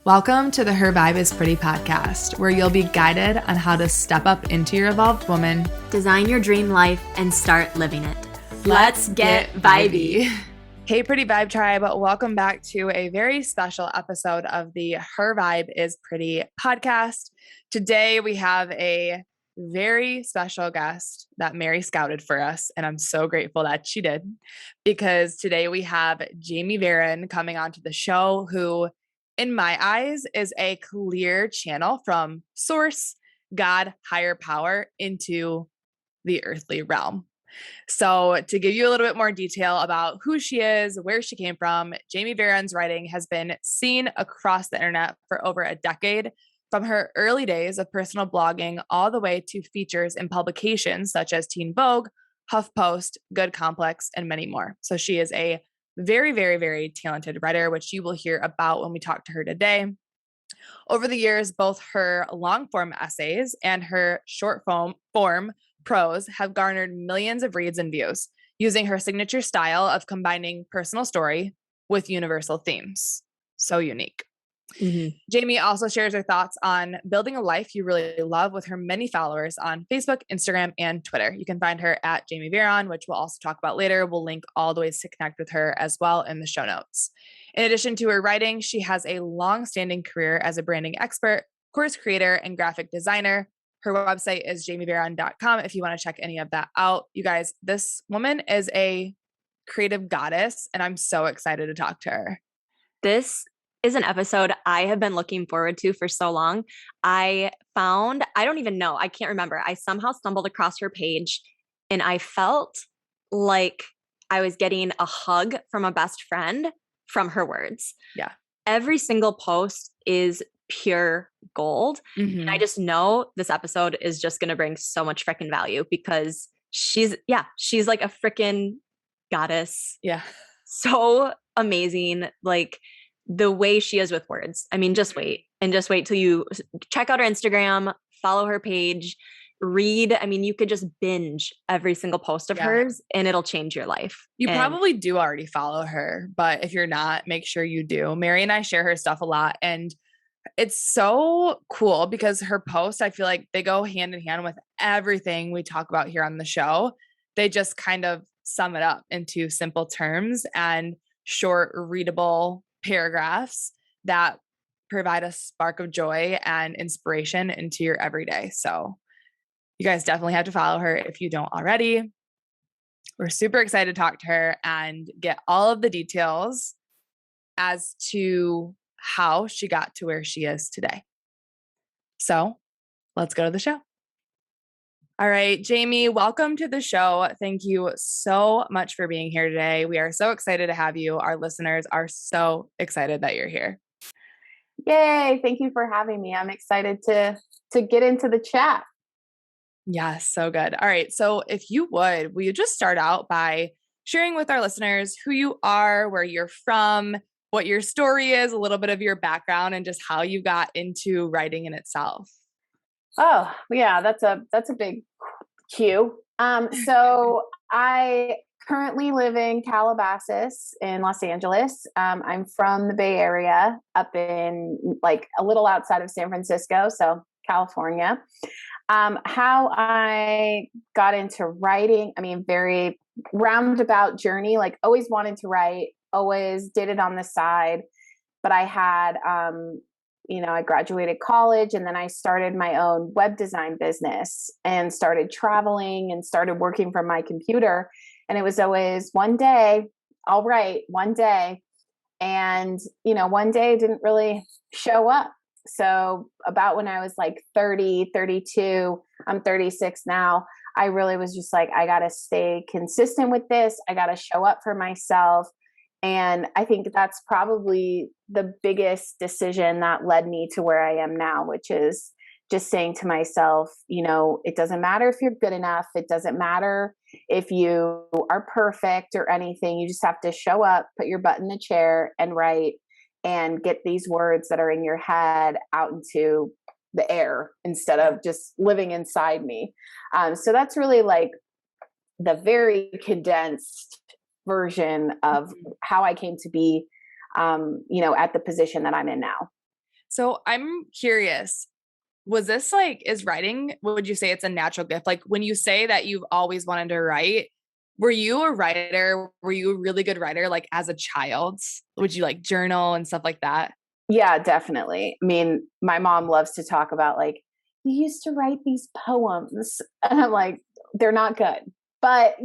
Welcome to the Her Vibe is Pretty podcast, where you'll be guided on how to step up into your evolved woman, design your dream life, and start living it. Let's get vibey. Hey, Pretty Vibe Tribe. Welcome back to a very special episode of the Her Vibe is Pretty podcast. Today, we have a very special guest that Mary scouted for us, and I'm so grateful that she did, because today we have Jamie Varon coming onto the show, who in my eyes is a clear channel from source, God, higher power into the earthly realm. So to give you a little bit more detail about who she is, where she came from, Jamie Varon's writing has been seen across the internet for over a decade, from her early days of personal blogging all the way to features in publications such as Teen Vogue, HuffPost, Good Complex, and many more. So she is a very, very, very talented writer, which you will hear about when we talk to her today. Over the years, both her long form essays and her short form prose have garnered millions of reads and views, using her signature style of combining personal story with universal themes. So unique. Mm-hmm. Jamie also shares her thoughts on building a life you really love with her many followers on Facebook, Instagram, and Twitter. You can find her at Jamie Varon, which we'll also talk about later. We'll link all the ways to connect with her as well in the show notes. In addition to her writing, she has a long-standing career as a branding expert, course creator, and graphic designer. Her website is jamievaron.com if you want to check any of that out. You guys, this woman is a creative goddess, and I'm so excited to talk to her. This is an episode I have been looking forward to for so long. I don't even know, I can't remember. I somehow stumbled across her page and I felt like I was getting a hug from a best friend from her words. Yeah. Every single post is pure gold. Mm-hmm. And I just know this episode is just going to bring so much freaking value because she's like a freaking goddess. Yeah. So amazing. Like, the way she is with words. I mean, just wait till you check out her Instagram, follow her page, read. I mean, you could just binge every single post of hers and it'll change your life. You probably do already follow her, but if you're not, make sure you do. Mary and I share her stuff a lot, and it's so cool because her posts, I feel like they go hand in hand with everything we talk about here on the show. They just kind of sum it up into simple terms and short, readable paragraphs that provide a spark of joy and inspiration into your everyday. So you guys definitely have to follow her if you don't already. We're super excited to talk to her and get all of the details as to how she got to where she is today. So let's go to the show. All right, Jamie, welcome to the show. Thank you so much for being here today. We are so excited to have you. Our listeners are so excited that you're here. Yay. Thank you for having me. I'm excited to get into the chat. Yes, so good. All right. So if you will you just start out by sharing with our listeners who you are, where you're from, what your story is, a little bit of your background, and just how you got into writing in itself. Oh, yeah, that's a big cue. So I currently live in Calabasas in Los Angeles. I'm from the Bay Area, up in like a little outside of San Francisco, so California. How I got into writing, I mean, very roundabout journey, like always wanted to write, always did it on the side, but I had, I graduated college and then I started my own web design business and started traveling and started working from my computer. And it was always one day, I'll write one day. And, one day didn't really show up. So about when I was like 30, 32, I'm 36 now, I really was just like, I got to stay consistent with this. I got to show up for myself. And I think that's probably the biggest decision that led me to where I am now, which is just saying to myself, it doesn't matter if you're good enough. It doesn't matter if you are perfect or anything. You just have to show up, put your butt in the chair and write and get these words that are in your head out into the air instead of just living inside me. So that's really like the very condensed version of how I came to be, at the position that I'm in now. So I'm curious, was this like, is writing, would you say it's a natural gift? Like when you say that you've always wanted to write, were you a writer? Were you a really good writer? Like as a child, would you like journal and stuff like that? Yeah, definitely. I mean, my mom loves to talk about like, you used to write these poems. And I'm like, they're not good. But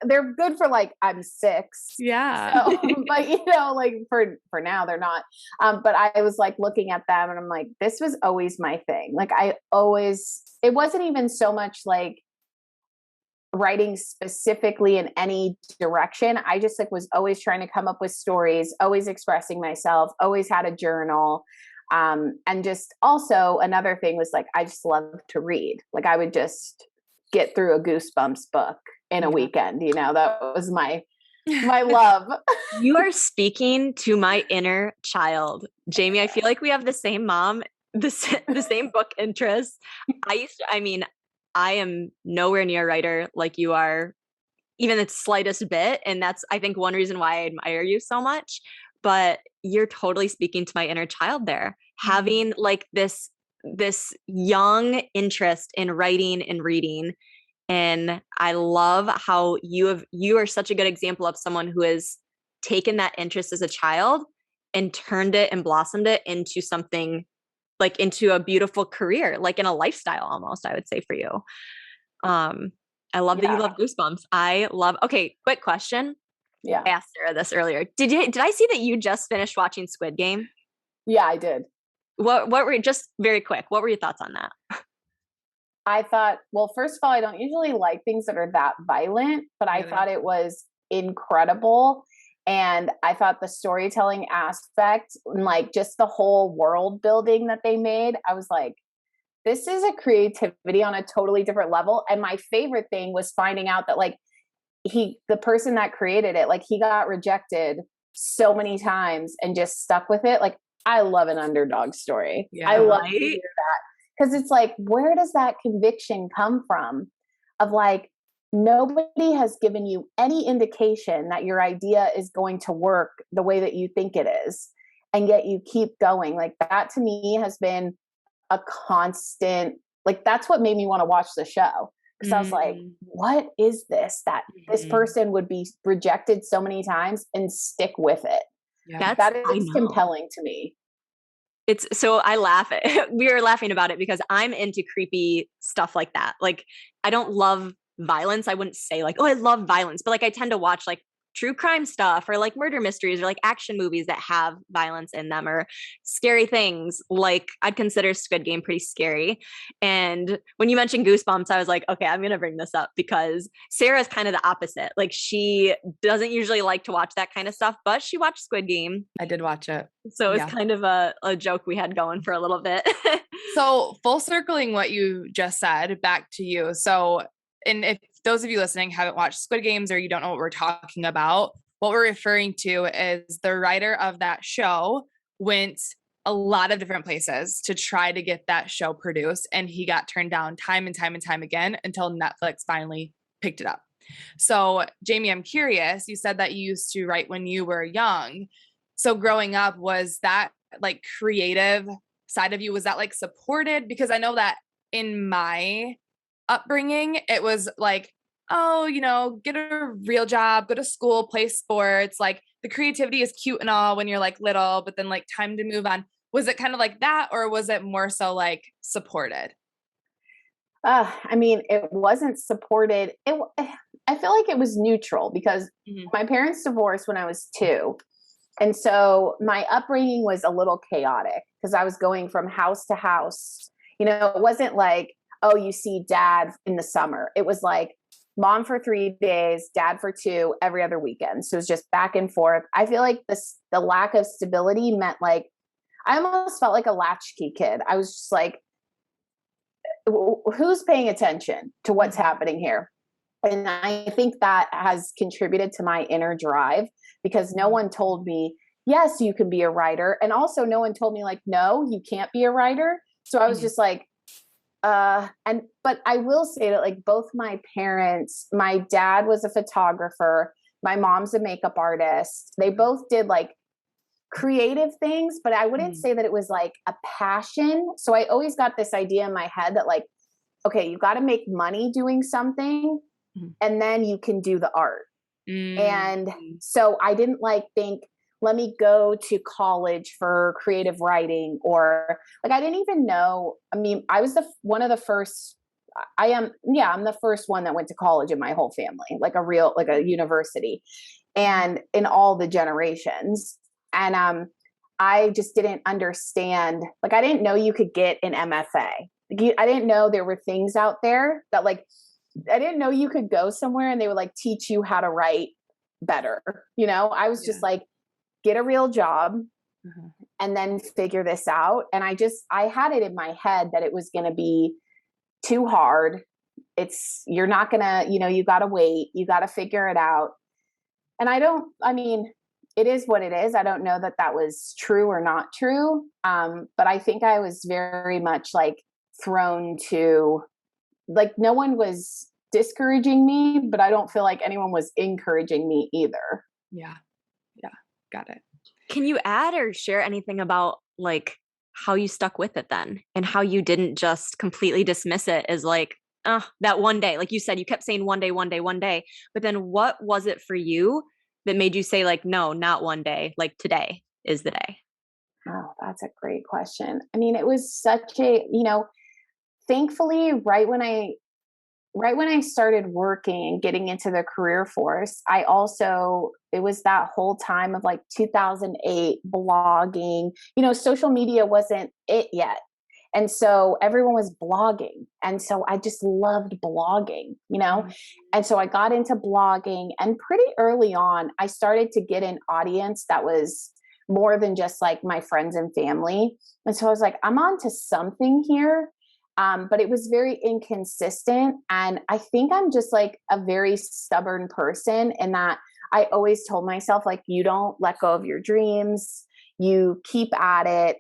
they're good for like I'm 6. Yeah. So, but like for now they're not. But I was like looking at them and I'm like, this was always my thing. Like it wasn't even so much like writing specifically in any direction. I just like was always trying to come up with stories, always expressing myself, always had a journal. And just also another thing was like, I just love to read. Like I would just get through a Goosebumps book in a weekend, that was my love. You are speaking to my inner child, Jamie. I feel like we have the same mom, the same book interests. I am nowhere near a writer like you are, even the slightest bit. And that's, I think, one reason why I admire you so much. But you're totally speaking to my inner child there, having like this young interest in writing and reading. And I love how you are such a good example of someone who has taken that interest as a child and turned it and blossomed it into something like into a beautiful career, like in a lifestyle almost, I would say for you. I love that you love Goosebumps. Okay, quick question. Yeah. I asked Sarah this earlier. Did I see that you just finished watching Squid Game? Yeah, I did. What were, just very quick, what were your thoughts on that? I thought, well, first of all, I don't usually like things that are that violent, but I thought it was incredible. And I thought the storytelling aspect and like just the whole world building that they made, I was like, this is a creativity on a totally different level. And my favorite thing was finding out that like the person that created it, like he got rejected so many times and just stuck with it. Like I love an underdog story. Yeah, I love to hear that. Because it's like, where does that conviction come from? Of like, nobody has given you any indication that your idea is going to work the way that you think it is. And yet you keep going. Like that to me has been a constant, like that's what made me want to watch the show. Because I was like, what is this that this person would be rejected so many times and stick with it? Yeah. That is compelling to me. It's so I laugh at we were laughing about it because I'm into creepy stuff like that. Like I don't love violence. I wouldn't say like, oh, I love violence, but like I tend to watch like true crime stuff or like murder mysteries or like action movies that have violence in them or scary things. Like I'd consider Squid Game pretty scary. And when you mentioned Goosebumps, I was like, okay, I'm going to bring this up because Sarah's kind of the opposite. Like she doesn't usually like to watch that kind of stuff, but she watched Squid Game. I did watch it. So it's kind of a joke we had going for a little bit. So full circling what you just said back to you. So, and if those of you listening haven't watched Squid Games or you don't know what we're talking about, what we're referring to is the writer of that show went a lot of different places to try to get that show produced. And he got turned down time and time and time again until Netflix finally picked it up. So Jamie, I'm curious, you said that you used to write when you were young. So growing up, was that like creative side of you, was that like supported? Because I know that in my upbringing, it was like, oh, get a real job, go to school, play sports. Like the creativity is cute and all when you're like little, but then like time to move on. Was it kind of like that, or was it more so like supported? I mean, it wasn't supported. I feel like it was neutral because my parents divorced when I was 2. And so my upbringing was a little chaotic because I was going from house to house. It wasn't like, oh, you see dad in the summer. It was like mom for 3 days, dad for 2 every other weekend. So it was just back and forth. I feel like the lack of stability meant like, I almost felt like a latchkey kid. I was just like, who's paying attention to what's happening here? And I think that has contributed to my inner drive because no one told me, yes, you can be a writer. And also no one told me like, no, you can't be a writer. So I was just like, but I will say that like both my parents, my dad was a photographer. My mom's a makeup artist. They both did like creative things, but I wouldn't say that it was like a passion. So I always got this idea in my head that like, okay, you got to make money doing something and then you can do the art. And so I didn't like think, let me go to college for creative writing, or like, I didn't even know. I mean, I was one of the first, I'm the first one that went to college in my whole family, like a university, and in all the generations. And I just didn't understand, like, I didn't know you could get an MFA. I didn't know there were things out there that like, I didn't know you could go somewhere and they would like teach you how to write better. I was just like, get a real job and then figure this out. And I had it in my head that it was going to be too hard. You're not going to, you got to wait, you got to figure it out. And it is what it is. I don't know that that was true or not true. But I think I was very much like thrown to, like, no one was discouraging me, but I don't feel like anyone was encouraging me either. Yeah. Got it. Can you add or share anything about like how you stuck with it then, and how you didn't just completely dismiss it as like, that one day, like you said, you kept saying one day, but then what was it for you that made you say like, no, not one day, like today is the day? Oh, that's a great question. I mean, it was such a, thankfully, right when I started working and getting into the career force, it was that whole time of like 2008 blogging, social media wasn't it yet. And so everyone was blogging. And so I just loved blogging, And so I got into blogging, and pretty early on, I started to get an audience that was more than just like my friends and family. And so I was like, I'm onto something here. But it was very inconsistent. And I think I'm just like a very stubborn person, in that I always told myself, like, you don't let go of your dreams, you keep at it.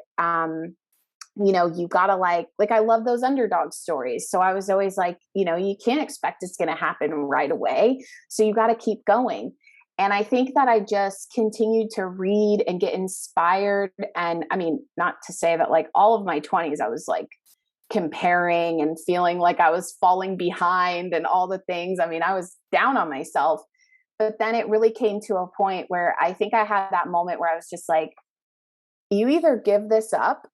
You gotta like I love those underdog stories. So I was always like, you can't expect it's going to happen right away. So you got to keep going. And I think that I just continued to read and get inspired. And I mean, not to say that like all of my 20s, I was like comparing and feeling like I was falling behind and all the things. I mean, I was down on myself. But then it really came to a point where I think I had that moment where I was just like, you either give this up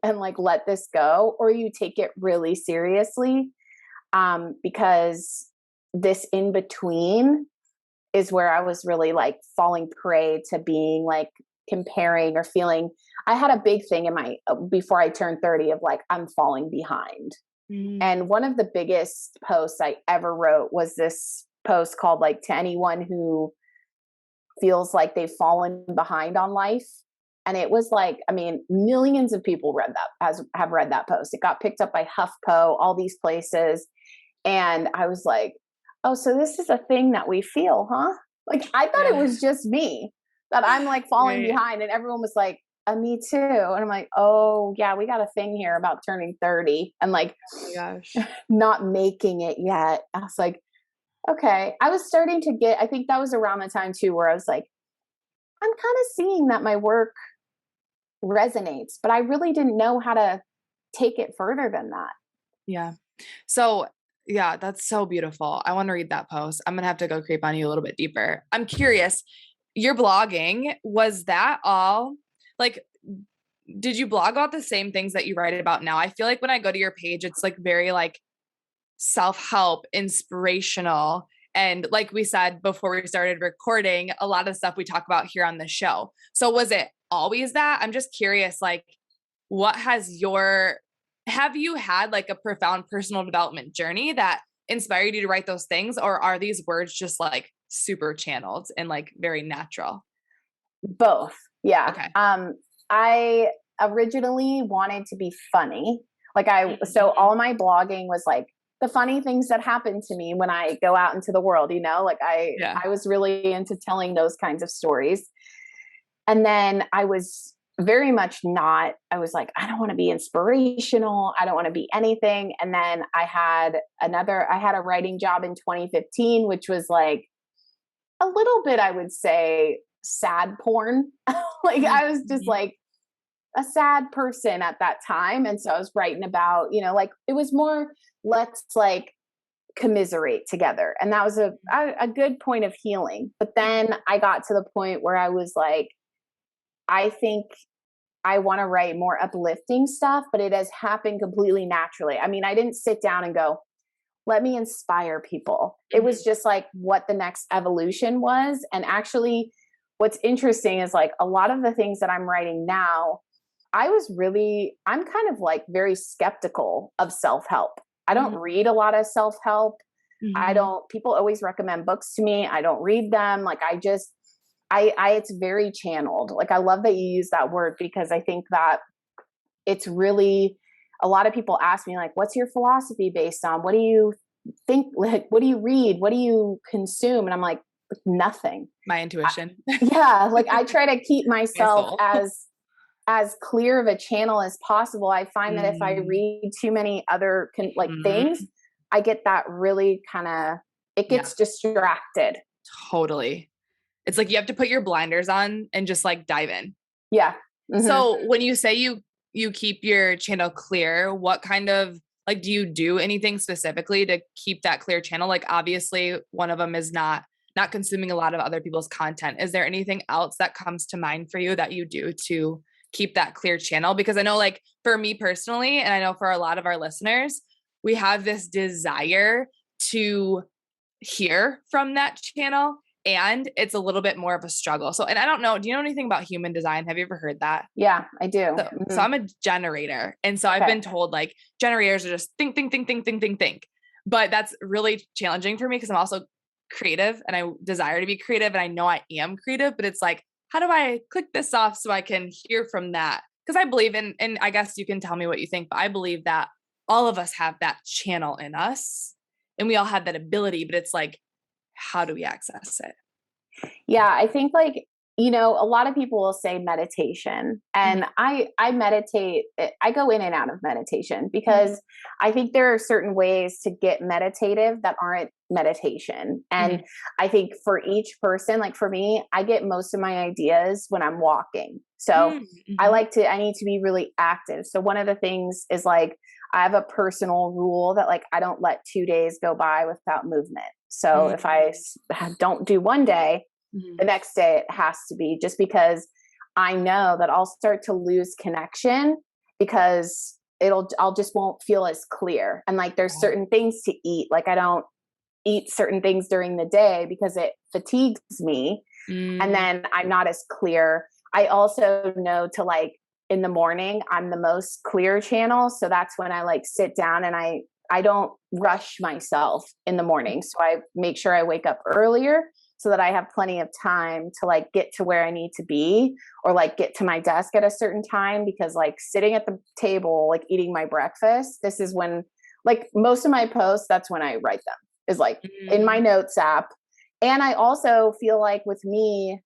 and like let this go, or you take it really seriously, because this in between is where I was really like falling prey to being like comparing or feeling. I had a big thing in before I turned 30 of like, I'm falling behind. And one of the biggest posts I ever wrote was this post called like, to anyone who feels like they've fallen behind on life. And it was like, I mean, millions of people have read that post. It got picked up by HuffPost, all these places. And I was like, oh, so this is a thing that we feel, huh? Like, I thought it was just me, that I'm like falling behind. And everyone was like, me too. And I'm like, oh yeah, we got a thing here about turning 30 and like, oh my gosh, not making it yet. I was like, okay. I was starting to I think that was around the time too, where I was like, I'm kind of seeing that my work resonates, but I really didn't know how to take it further than that. Yeah. So yeah, that's so beautiful. I want to read that post. I'm going to have to go creep on you a little bit deeper. I'm curious, your blogging, was that all like, did you blog about the same things that you write about now? I feel like when I go to your page, it's like very like self-help, inspirational. And like we said before we started recording, a lot of stuff we talk about here on the show. So was it always that? I'm just curious, like, have you had like a profound personal development journey that inspired you to write those things? Or are these words just like super channeled and like very natural? Both. Yeah. Okay. I originally wanted to be funny. So all my blogging was like the funny things that happen to me when I go out into the world, like I was really into telling those kinds of stories. And then I was very much not, I was like, I don't want to be inspirational. I don't want to be anything. And then I had a writing job in 2015, which was like a little bit, I would say, sad porn. Like I was just like a sad person at that time. And so I was writing about, like it was more, let's like commiserate together. And that was a good point of healing. But then I got to the point where I was like, I think I want to write more uplifting stuff, but it has happened completely naturally. I mean, I didn't sit down and go, let me inspire people. It was just like what the next evolution was. And actually, what's interesting is like a lot of the things that I'm writing now, I'm kind of like very skeptical of self-help. I don't read a lot of self-help. People always recommend books to me. I don't read them. Like it's very channeled. Like I love that you use that word because I think that it's really, a lot of people ask me like, what's your philosophy based on? What do you think? Like, what do you read? What do you consume? And I'm like, nothing. My intuition. Yeah. Like I try to keep myself as clear of a channel as possible. I find that if I read too many other things, I get that really it gets distracted. Totally. It's like you have to put your blinders on and just like dive in. Yeah. So when you say you keep your channel clear, what kind of like, do you do anything specifically to keep that clear channel? Like obviously one of them is not consuming a lot of other people's content. Is there anything else that comes to mind for you that you do to keep that clear channel? Because I know like for me personally, and I know for a lot of our listeners, we have this desire to hear from that channel. And it's a little bit more of a struggle. So, and I don't know, do you know anything about human design? Have you ever heard that? Yeah, I do. So I'm a generator. And so I've been told like generators are just think. But that's really challenging for me because I'm also creative and I desire to be creative and I know I am creative, but it's like, how do I click this off so I can hear from that? Because I believe in, and I guess you can tell me what you think, but I believe that all of us have that channel in us and we all have that ability, but it's like, how do we access it? Yeah, I think like, a lot of people will say meditation and I meditate. I go in and out of meditation because I think there are certain ways to get meditative that aren't meditation. And I think for each person, like for me, I get most of my ideas when I'm walking. So I need to be really active. So one of the things is like, I have a personal rule that like, I don't let 2 days go by without movement. So if I don't do one day, the next day it has to be, just because I know that I'll start to lose connection because I'll just won't feel as clear. And like, there's certain things to eat. Like I don't eat certain things during the day because it fatigues me. And then I'm not as clear. I also know to like in the morning, I'm the most clear channel. So that's when I like sit down and I don't rush myself in the morning. So I make sure I wake up earlier so that I have plenty of time to like get to where I need to be or like get to my desk at a certain time, because like sitting at the table, like eating my breakfast, this is when like most of my posts, that's when I write them, is like in my notes app. And I also feel like with me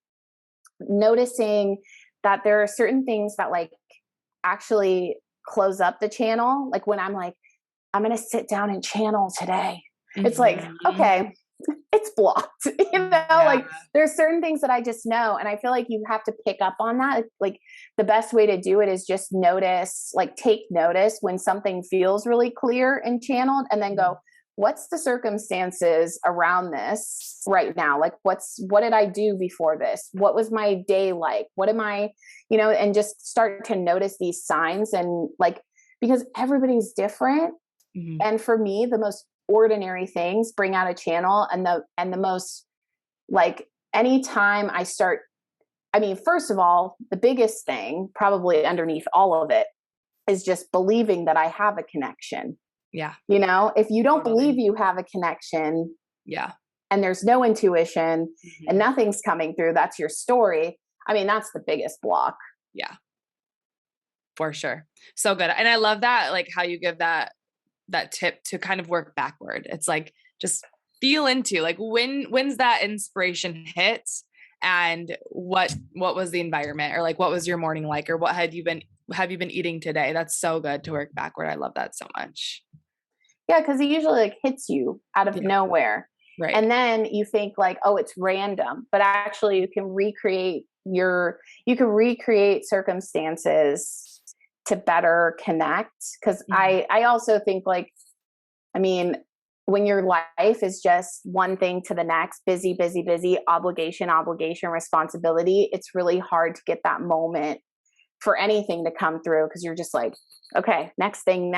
noticing that there are certain things that like actually close up the channel. Like when I'm like, I'm going to sit down and channel today. It's like, okay, it's blocked, like there's certain things that I just know. And I feel like you have to pick up on that. Like the best way to do it is just notice, like take notice when something feels really clear and channeled, and then go, what's the circumstances around this right now? Like what did I do before this? What was my day like? What am I, and just start to notice these signs. And like, because everybody's different. And for me, the most ordinary things bring out a channel, and the most like anytime I start, I mean, first of all, the biggest thing probably underneath all of it is just believing that I have a connection. Yeah. If you don't believe you have a connection, and there's no intuition and nothing's coming through, that's your story. I mean, that's the biggest block. Yeah, for sure. So good. And I love that, like how you give that tip to kind of work backward. It's like, just feel into like, when's that inspiration hits, and what was the environment, or like, what was your morning like, or what have you been eating today? That's so good to work backward. I love that so much. Yeah. Cause it usually like hits you out of nowhere. Right. And then you think like, oh, it's random, but actually you can recreate circumstances to better connect. Cause I also think like, I mean, when your life is just one thing to the next, busy, busy, busy, obligation, responsibility, it's really hard to get that moment for anything to come through, because you're just like, okay, next thing.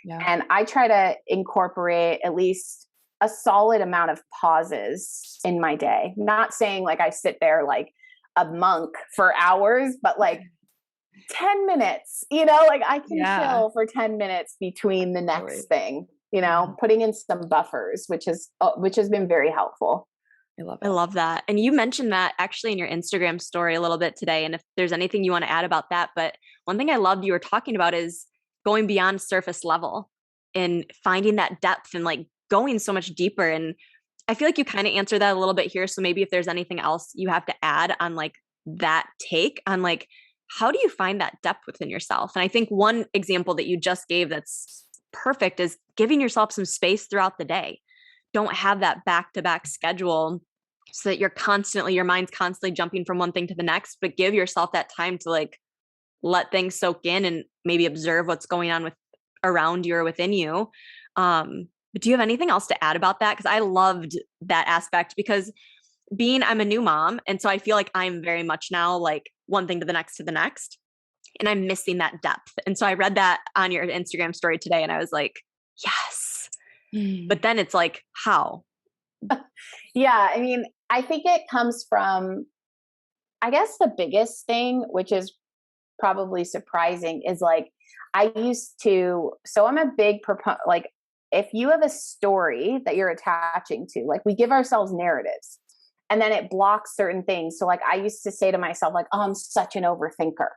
Yeah. And I try to incorporate at least a solid amount of pauses in my day. Not saying like I sit there like a monk for hours, but like 10 minutes, like I can chill for 10 minutes between the next thing, putting in some buffers, which has been very helpful. I love it. I love that. And you mentioned that actually in your Instagram story a little bit today. And if there's anything you want to add about that, but one thing I loved you were talking about is going beyond surface level and finding that depth and like going so much deeper. And I feel like you kind of answered that a little bit here. So maybe if there's anything else you have to add on like that take on like, how do you find that depth within yourself? And I think one example that you just gave that's perfect is giving yourself some space throughout the day. Don't have that back-to-back schedule so that your mind's constantly jumping from one thing to the next, but give yourself that time to like let things soak in and maybe observe what's going on around you or within you. But do you have anything else to add about that? Because I loved that aspect, because I'm a new mom. And so I feel like I'm very much now like one thing to the next, and I'm missing that depth. And so I read that on your Instagram story today and I was like, yes. But then it's like, how? Yeah. I mean, I think it comes from, I guess the biggest thing, which is probably surprising, is like, so I'm a big like, if you have a story that you're attaching to, like we give ourselves narratives and then it blocks certain things. So like, I used to say to myself, like, oh, I'm such an overthinker.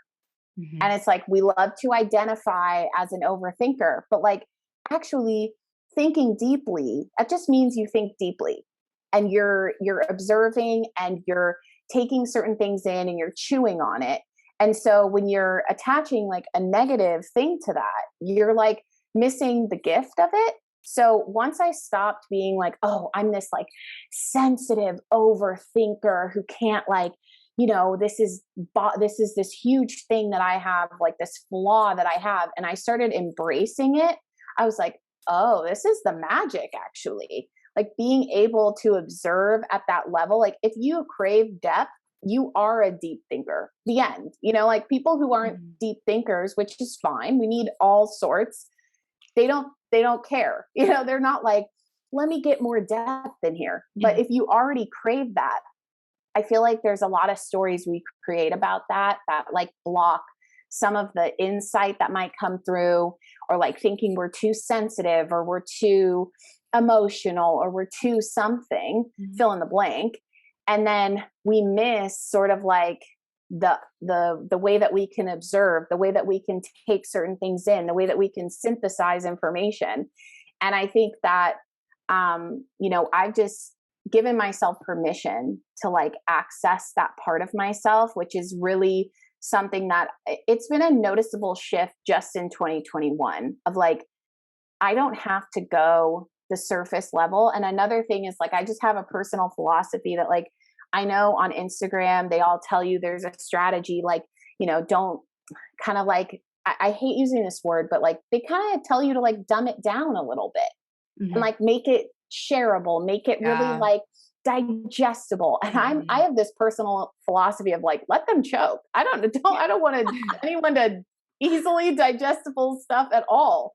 And it's like, we love to identify as an overthinker, but like actually thinking deeply, that just means you think deeply and you're observing and you're taking certain things in and you're chewing on it. And so when you're attaching like a negative thing to that, you're like missing the gift of it. So once I stopped being like, oh, I'm this like sensitive overthinker who can't like, this is this huge thing that I have, like this flaw that I have. And I started embracing it. I was like, oh, this is the magic actually. Like being able to observe at that level. Like if you crave depth, you are a deep thinker. The end. Like people who aren't deep thinkers, which is fine. We need all sorts. They don't care. They're not like, let me get more depth in here. But if you already crave that, I feel like there's a lot of stories we create about that like block some of the insight that might come through, or like thinking we're too sensitive or we're too emotional or we're too something, fill in the blank. And then we miss sort of like the way that we can observe, the way that we can take certain things in, the way that we can synthesize information. And I think that, I've just given myself permission to like access that part of myself, which is really something that it's been a noticeable shift just in 2021 of like, I don't have to go the surface level. And another thing is like, I just have a personal philosophy that like, I know on Instagram, they all tell you there's a strategy, like, don't kind of like, I hate using this word, but like they kind of tell you to like dumb it down a little bit and like make it shareable, make it really like digestible. And I have this personal philosophy of like, let them choke. I don't want anyone to easily digestible stuff at all.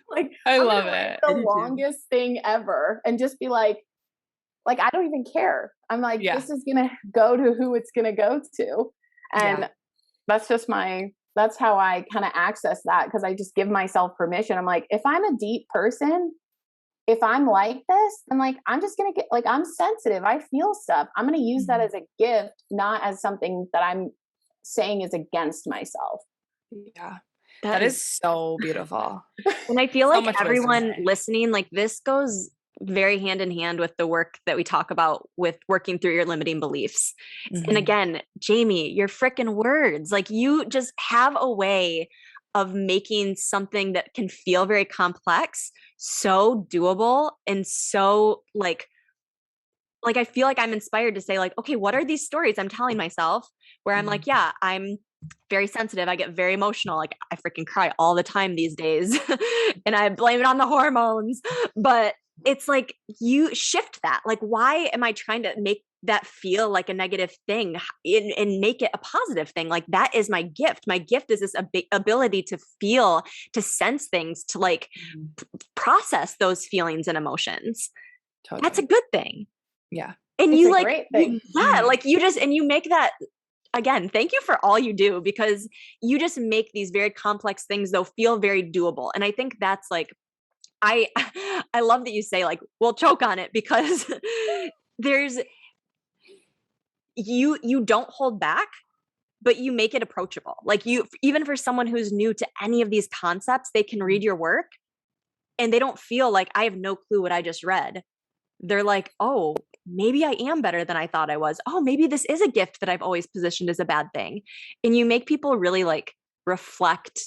Like I love it. The longest thing ever and just be like I don't even care. I'm like, this is going to go to who it's going to go to. And that's just that's how I kind of access that. Cause I just give myself permission. I'm like, if I'm a deep person, if I'm like this, then like, I'm just going to get like, I'm sensitive. I feel stuff. I'm going to use that as a gift, not as something that I'm saying is against myself. Yeah. That is so beautiful. And I feel like everyone listening, like this goes very hand in hand with the work that we talk about with working through your limiting beliefs. And again, Jamie, your freaking words, like you just have a way of making something that can feel very complex so doable and so like I feel like I'm inspired to say like, okay, what are these stories I'm telling myself where I'm like, yeah, I'm very sensitive. I get very emotional. Like I freaking cry all the time these days and I blame it on the hormones. But it's like you shift that. Like, why am I trying to make that feel like a negative thing and make it a positive thing? Like that is my gift. My gift is this ability to feel, to sense things, to like process those feelings and emotions. Totally. That's a good thing. Yeah. And it's you a like, great thing. Yeah, like you just, and you make that, again, thank you for all you do, because you just make these very complex things though feel very doable. And I think that's like, I love that you say like, we'll choke on it, because there's, you don't hold back, but you make it approachable. Like you, even for someone who's new to any of these concepts, they can read your work and they don't feel like I have no clue what I just read. They're like, oh, maybe I am better than I thought I was. Oh, maybe this is a gift that I've always positioned as a bad thing. And you make people really like reflect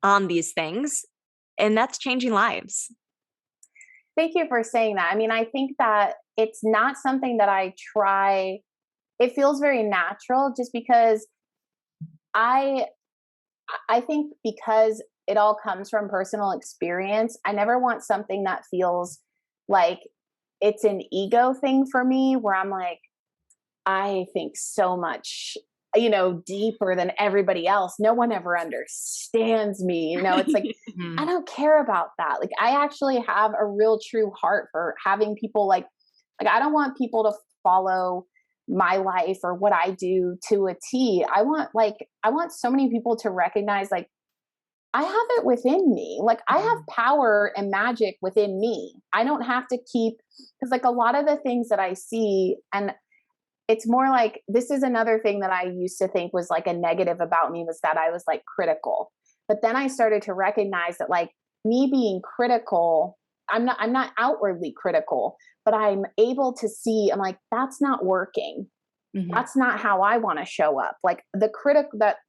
on these things, and that's changing lives. Thank you for saying that. I mean, I think that it's not something that I try. It feels very natural just because I think because it all comes from personal experience, I never want something that feels like it's an ego thing for me, where I'm like, I think so much, deeper than everybody else. No one ever understands me. It's like, I don't care about that. Like, I actually have a real true heart for having people like, I don't want people to follow my life or what I do to a T. I want so many people to recognize, like, I have it within me. Like, I have power and magic within me. I don't have to keep, because like a lot of the things that I see, and it's more like, this is another thing that I used to think was like a negative about me, was that I was like critical. But then I started to recognize that like me being critical, I'm not outwardly critical, but I'm able to see, I'm like, that's not working. That's not how I want to show up. Like the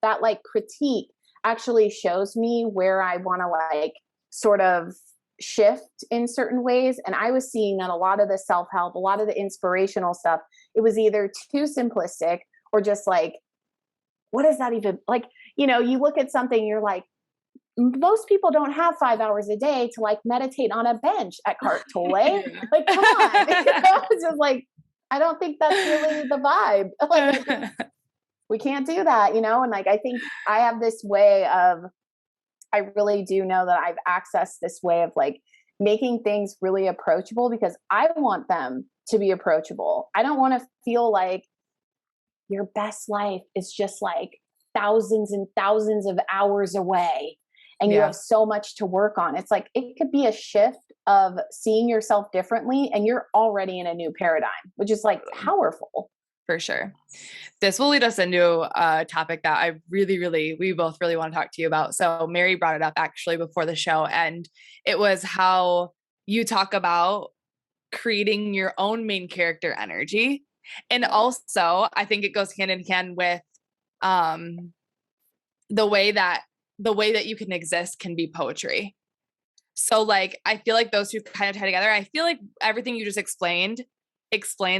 that like critique actually shows me where I want to like sort of shift in certain ways. And I was seeing that a lot of the self-help, a lot of the inspirational stuff, it was either too simplistic or just like, what is that even like? You look at something, you're like, most people don't have 5 hours a day to like meditate on a bench at Carte Tole. Like, come on. It's just like, I don't think that's really the vibe. Like, we can't do that, and like, I think I have this way of, I really do know that I've accessed this way of like making things really approachable, because I want them to be approachable. I don't want to feel like your best life is just like thousands and thousands of hours away and you have so much to work on. It's like, it could be a shift of seeing yourself differently and you're already in a new paradigm, which is like powerful. For sure. This will lead us into a topic that we both really want to talk to you about. So Mary brought it up actually before the show, and it was how you talk about creating your own main character energy. And also I think it goes hand in hand with the way that you can exist can be poetry. So like, I feel like those two kind of tie together. I feel like everything you just explains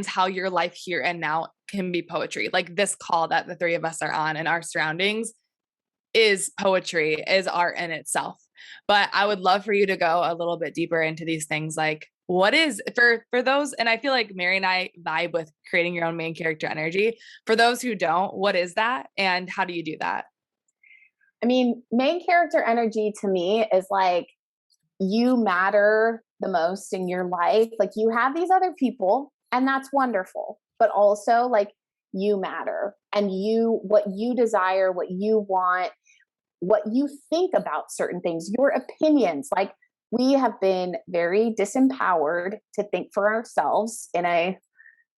how your life here and now can be poetry. Like this call that the three of us are on and our surroundings is poetry, is art in itself. But I would love for you to go a little bit deeper into these things. Like, what is for those, and I feel like Mary and I vibe with creating your own main character energy. For those who don't, what is that and how do you do that? I mean, main character energy to me is like, you matter the most in your life. Like, you have these other people and that's wonderful, but also like, you matter, and what you desire, what you want, what you think about certain things, your opinions. Like, we have been very disempowered to think for ourselves in a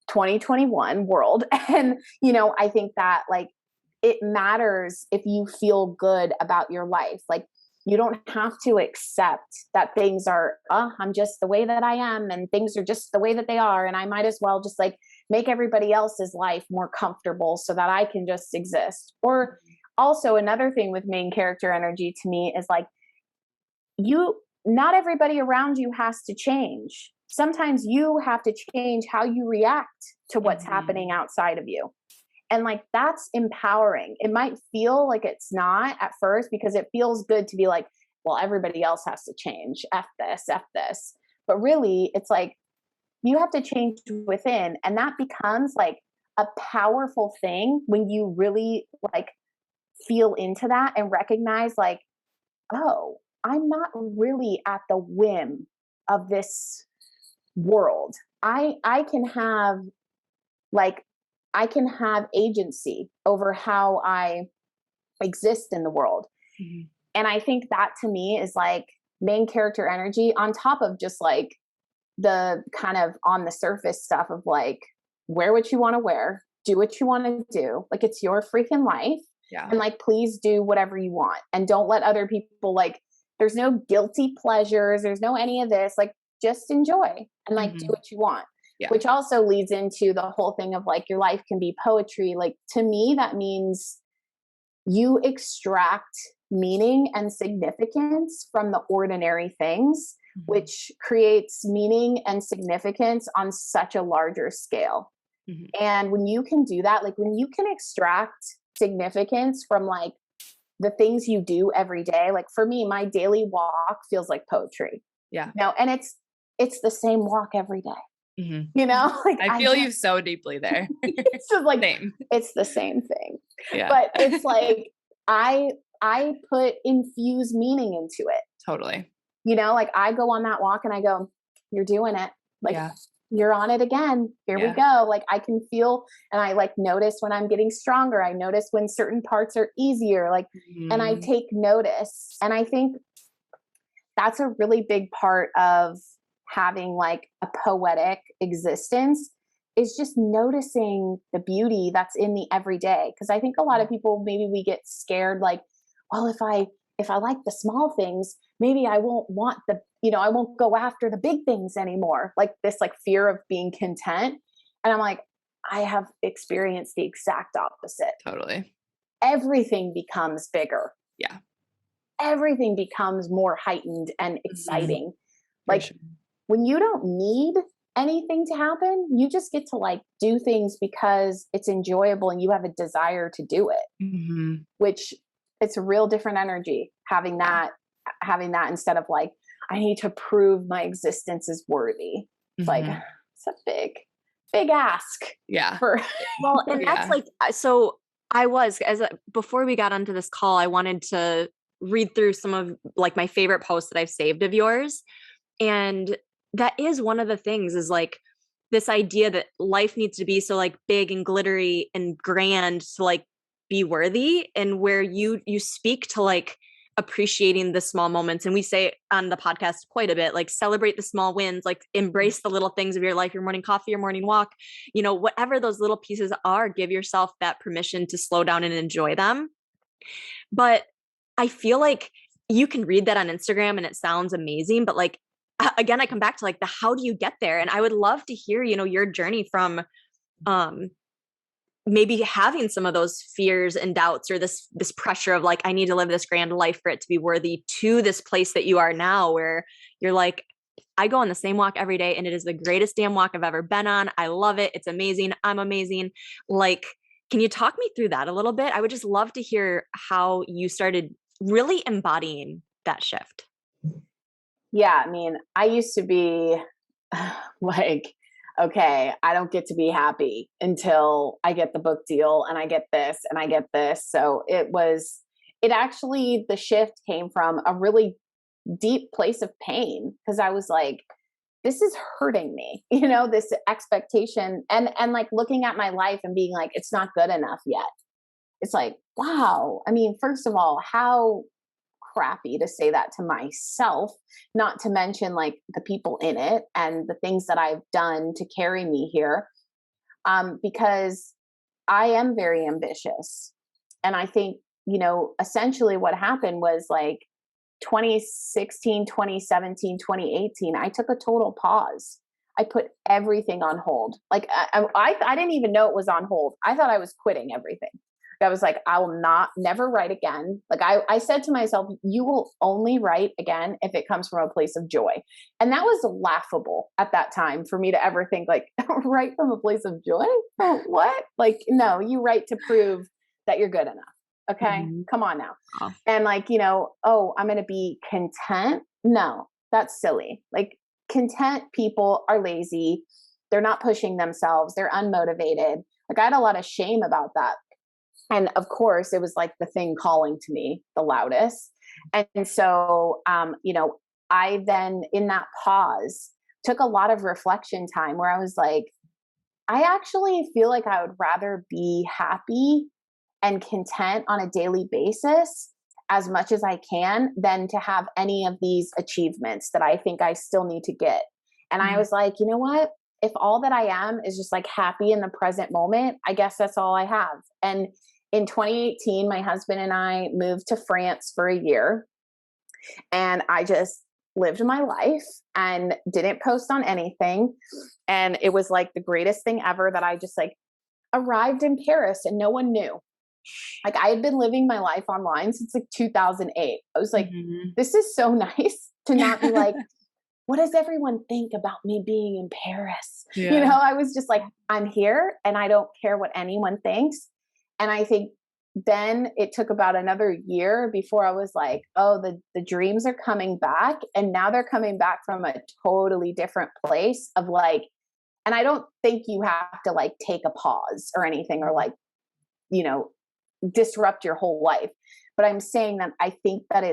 2021 world. And, I think that like, it matters if you feel good about your life. Like, you don't have to accept that things are, I'm just the way that I am and things are just the way that they are. And I might as well just like make everybody else's life more comfortable so that I can just exist. Or also another thing with main character energy to me is like, not everybody around you has to change. Sometimes you have to change how you react to what's happening outside of you. And like, that's empowering. It might feel like it's not at first because it feels good to be like, well, everybody else has to change. F this, F this. But really, it's like, you have to change within. And that becomes like a powerful thing when you really like feel into that and recognize like, oh, I'm not really at the whim of this world. I can have agency over how I exist in the world. Mm-hmm. And I think that to me is like main character energy on top of just like the kind of on the surface stuff of like, wear what you want to wear, do what you want to do. Like, it's your freaking life. Yeah. And like, please do whatever you want. And don't let other people like, there's no guilty pleasures. There's no any of this. Like, just enjoy and like do what you want. Yeah. Which also leads into the whole thing of like, your life can be poetry. Like, to me, that means you extract meaning and significance from the ordinary things, which creates meaning and significance on such a larger scale. And when you can do that, like when you can extract significance from like the things you do every day, like for me, my daily walk feels like poetry. Yeah. And it's the same walk every day. You know, like I feel you so deeply there. It's just like, it's the same thing. Yeah. But it's like, I infuse meaning into it. Totally. You know, like I go on that walk and I go, you're doing it. Like, you're on it again. Here we go. Like, I can feel, and I like notice when I'm getting stronger. I notice when certain parts are easier, like, and I take notice. And I think that's a really big part of having like a poetic existence, is just noticing the beauty that's in the everyday. Cause I think a lot of people, maybe we get scared, like, well, if I like the small things, maybe I won't want I won't go after the big things anymore. Like this, like fear of being content. And I'm like, I have experienced the exact opposite. Totally. Everything becomes bigger. Yeah. Everything becomes more heightened and exciting. Like when you don't need anything to happen, you just get to like do things because it's enjoyable and you have a desire to do it, which it's a real different energy having that instead of like, I need to prove my existence is worthy. It's like, it's a big ask. Yeah. Well, and that's like, so before we got onto this call, I wanted to read through some of like my favorite posts that I've saved of yours. And that is one of the things, is like this idea that life needs to be so like big and glittery and grand to like be worthy, and where you speak to like appreciating the small moments. And we say on the podcast quite a bit, like celebrate the small wins, like embrace the little things of your life, your morning coffee, your morning walk, whatever those little pieces are, give yourself that permission to slow down and enjoy them. But I feel like you can read that on Instagram and it sounds amazing, but like, again, I come back to like how do you get there? And I would love to hear, your journey from, maybe having some of those fears and doubts, or this pressure of like, I need to live this grand life for it to be worthy, to this place that you are now, where you're like, I go on the same walk every day and it is the greatest damn walk I've ever been on. I love it. It's amazing. I'm amazing. Like, can you talk me through that a little bit? I would just love to hear how you started really embodying that shift. Yeah. I mean, I used to be like, okay, I don't get to be happy until I get the book deal and I get this and I get this. So the shift came from a really deep place of pain, because I was like, this is hurting me, this expectation and like looking at my life and being like, it's not good enough yet. It's like, wow. I mean, first of all, how crappy to say that to myself, not to mention like the people in it and the things that I've done to carry me here. Because I am very ambitious. And I think, essentially what happened was like 2016, 2017, 2018, I took a total pause. I put everything on hold. Like I didn't even know it was on hold. I thought I was quitting everything. I was like, I will never write again. Like I said to myself, you will only write again if it comes from a place of joy. And that was laughable at that time for me to ever think like, write from a place of joy? Oh, what? Like, no, you write to prove that you're good enough. Okay. Come on now. Oh. And like, you know, oh, I'm going to be content. No, that's silly. Like content people are lazy. They're not pushing themselves. They're unmotivated. Like I had a lot of shame about that. And of course it was like the thing calling to me the loudest. And so, you know, I then in that pause took a lot of reflection time where I was like, I actually feel like I would rather be happy and content on a daily basis as much as I can than to have any of these achievements that I think I still need to get. And I was like, you know what? If all that I am is just like happy in the present moment, I guess that's all I have. And in 2018, my husband and I moved to France for a year, and I just lived my life and didn't post on anything. And it was like the greatest thing ever that I just like arrived in Paris and no one knew. Like I had been living my life online since like 2008. I was like, this is so nice to not be like, what does everyone think about me being in Paris? Yeah. You know, I was just like, I'm here and I don't care what anyone thinks. And I think then it took about another year before I was like, oh, the dreams are coming back. And now they're coming back from a totally different place of like, and I don't think you have to like take a pause or anything or like, you know, disrupt your whole life. But I'm saying that I think that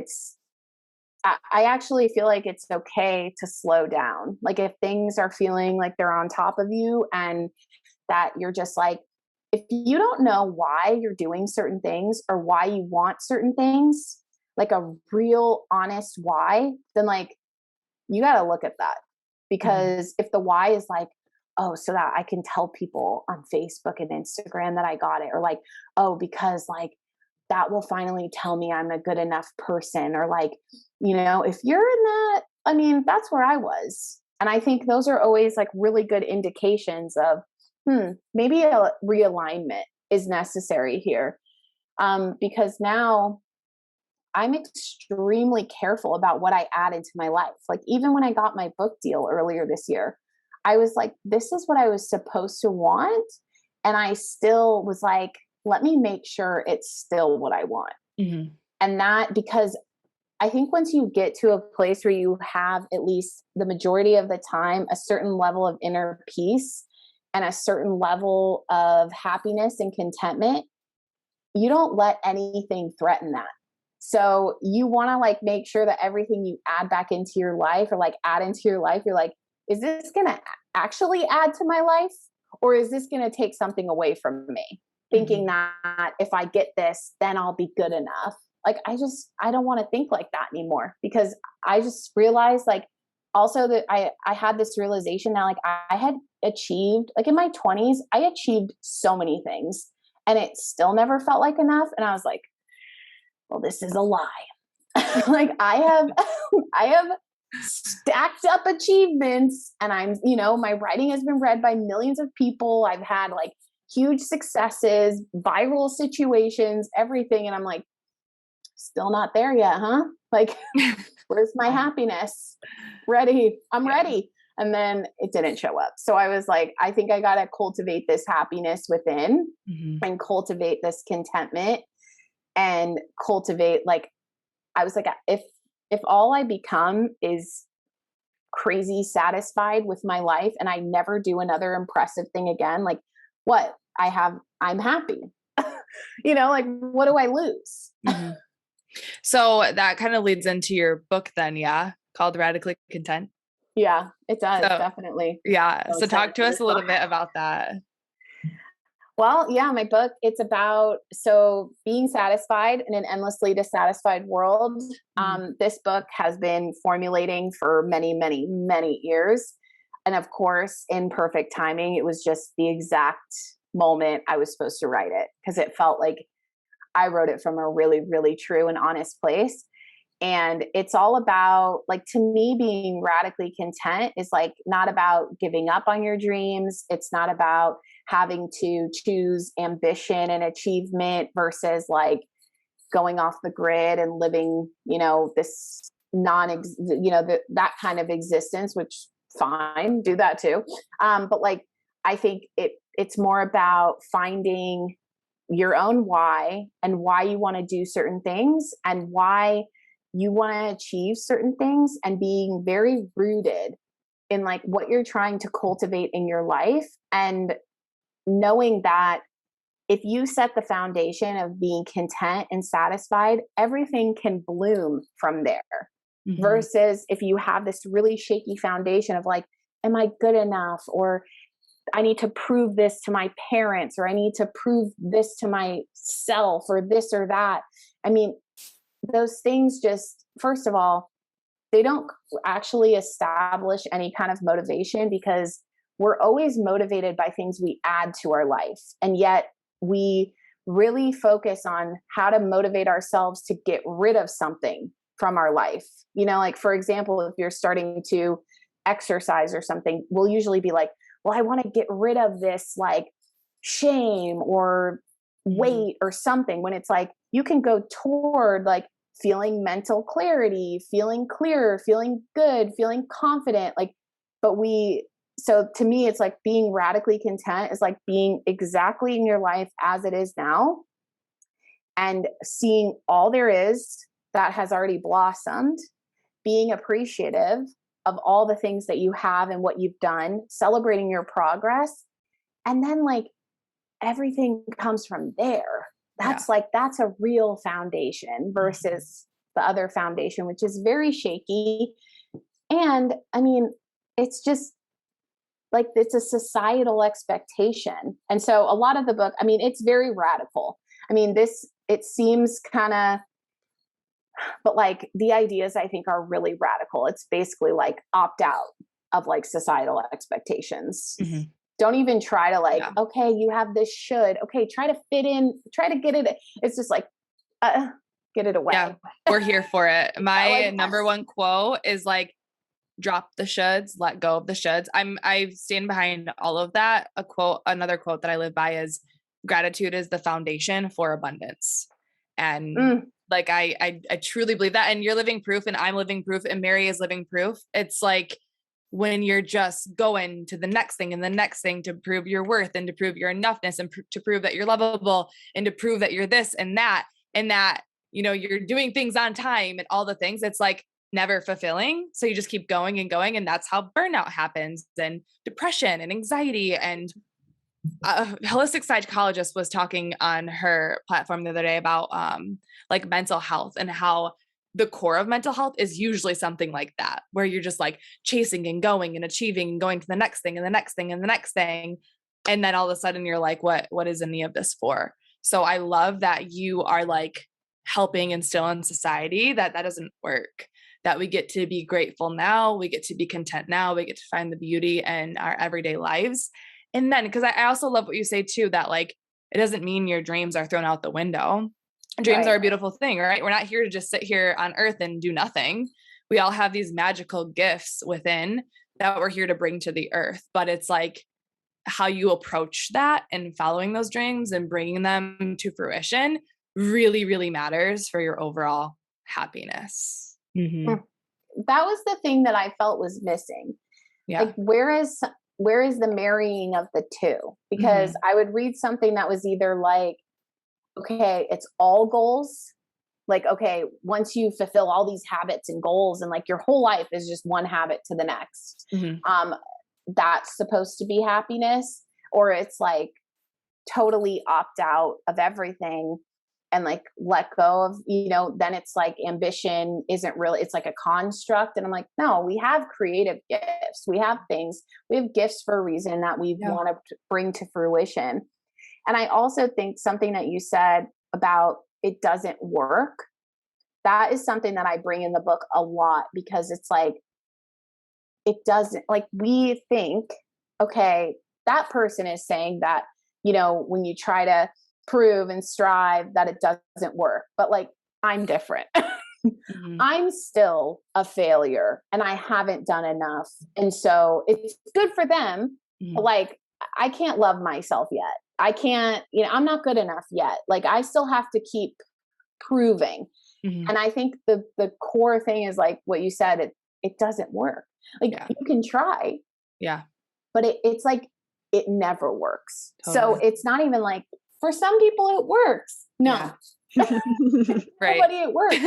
I actually feel like it's okay to slow down. Like if things are feeling like they're on top of you and that you're just like, if you don't know why you're doing certain things or why you want certain things, like a real honest why, then like you got to look at that. Because if the why is like, oh, so that I can tell people on Facebook and Instagram that I got it, or like, oh, because like that will finally tell me I'm a good enough person, or like, you know, if you're in that, I mean, that's where I was. And I think those are always like really good indications of, maybe a realignment is necessary here. Because now I'm extremely careful about what I add into my life. Like even when I got my book deal earlier this year, I was like, this is what I was supposed to want. And I still was like, let me make sure it's still what I want. And that, because I think once you get to a place where you have at least the majority of the time a certain level of inner peace and a certain level of happiness and contentment, you don't let anything threaten that. So you want to like make sure that everything you add back into your life or like add into your life, you're like, is this going to actually add to my life? Or is this going to take something away from me? Thinking that if I get this, then I'll be good enough. Like, I don't want to think like that anymore, because I just realized like also that I had this realization that like I had achieved, like in my 20s, I achieved so many things and it still never felt like enough. And I was like, well, this is a lie. Like I have stacked up achievements and I'm, you know, my writing has been read by millions of people. I've had like huge successes, viral situations, everything. And I'm like, still not there yet, huh? Like, where's my happiness? Ready. I'm ready. And then it didn't show up. So I was like, I think I got to cultivate this happiness within and cultivate this contentment and cultivate, like, I was like, if all I become is crazy satisfied with my life and I never do another impressive thing again, like what I'm happy, you know, like what do I lose? So that kind of leads into your book then, yeah, called Radically Content. Yeah, it does. So, definitely. Yeah. So talk to us a little bit about that. Well, yeah, my book, it's about, so being satisfied in an endlessly dissatisfied world. This book has been formulating for many, many, many years. And of course, in perfect timing, it was just the exact moment I was supposed to write it, because it felt like I wrote it from a really, really true and honest place. And it's all about, like, to me, being radically content is like not about giving up on your dreams. It's not about having to choose ambition and achievement versus like going off the grid and living, this that kind of existence, which fine, do that too. But like, I think it's more about finding your own why and why you want to do certain things and why you want to achieve certain things, and being very rooted in like what you're trying to cultivate in your life, and knowing that if you set the foundation of being content and satisfied, everything can bloom from there. Mm-hmm. Versus if you have this really shaky foundation of like, am I good enough? Or I need to prove this to my parents, or I need to prove this to myself, or this or that. I mean, those things just, first of all, they don't actually establish any kind of motivation, because we're always motivated by things we add to our life. And yet we really focus on how to motivate ourselves to get rid of something from our life. Like for example, if you're starting to exercise or something, we'll usually be like, well, I want to get rid of this like shame or weight or something, when it's like, you can go toward like feeling mental clarity, feeling clear, feeling good, feeling confident. Like, so to me, it's like being radically content is like being exactly in your life as it is now, and seeing all there is that has already blossomed, being appreciative of all the things that you have and what you've done, celebrating your progress. And then like everything comes from there. That's a real foundation versus the other foundation, which is very shaky. And I mean, it's just like, it's a societal expectation. And so a lot of the book, I mean, it's very radical. I mean, it seems kind of, but like the ideas I think are really radical. It's basically like opt out of like societal expectations. Mm-hmm. Don't even try to like, okay, you have this should, okay, try to fit in, try to get it. It's just like, get it away. Yeah, we're here for it. My number one quote is like, drop the shoulds, let go of the shoulds. I stand behind all of that. Another quote that I live by is, gratitude is the foundation for abundance. And like, I truly believe that. And you're living proof, and I'm living proof, and Mary is living proof. It's like, when you're just going to the next thing and the next thing to prove your worth, and to prove your enoughness, and to prove that you're lovable, and to prove that you're this and that, you're doing things on time and all the things, it's like never fulfilling. So you just keep going and going. And that's how burnout happens, and depression and anxiety. And a holistic psychologist was talking on her platform the other day about like mental health, and how the core of mental health is usually something like that, where you're just like chasing and going and achieving and going to the next thing and the next thing and the next thing. And then all of a sudden you're like, what is any of this for? So I love that you are like helping instill in society that doesn't work, that we get to be grateful now, we get to be content now, we get to find the beauty in our everyday lives. And then, because I also love what you say too, that like, it doesn't mean your dreams are thrown out the window. Dreams are a beautiful thing, right? We're not here to just sit here on earth and do nothing. We all have these magical gifts within that we're here to bring to the earth. But it's like how you approach that and following those dreams and bringing them to fruition really, really matters for your overall happiness. Mm-hmm. That was the thing that I felt was missing. Yeah. Like, where is the marrying of the two? Because I would read something that was either like, okay, it's all goals. Like, okay, once you fulfill all these habits and goals, and like your whole life is just one habit to the next, that's supposed to be happiness. Or it's like totally opt out of everything and like let go of, then it's like ambition isn't really, it's like a construct. And I'm like, no, we have creative gifts. We have things, we have gifts for a reason that we want to bring to fruition. And I also think something that you said about it doesn't work, that is something that I bring in the book a lot, because it's like, it doesn't, like, we think, okay, that person is saying that, when you try to prove and strive, that it doesn't work. But like, I'm different. I'm still a failure and I haven't done enough. And so it's good for them. But like, I can't love myself yet. I can't, I'm not good enough yet. Like I still have to keep proving. Mm-hmm. And I think the core thing is like what you said, it doesn't work. Like you can try. Yeah. But it's like, it never works. Totally. So it's not even like, for some people it works. No. Yeah. Right. Nobody it works.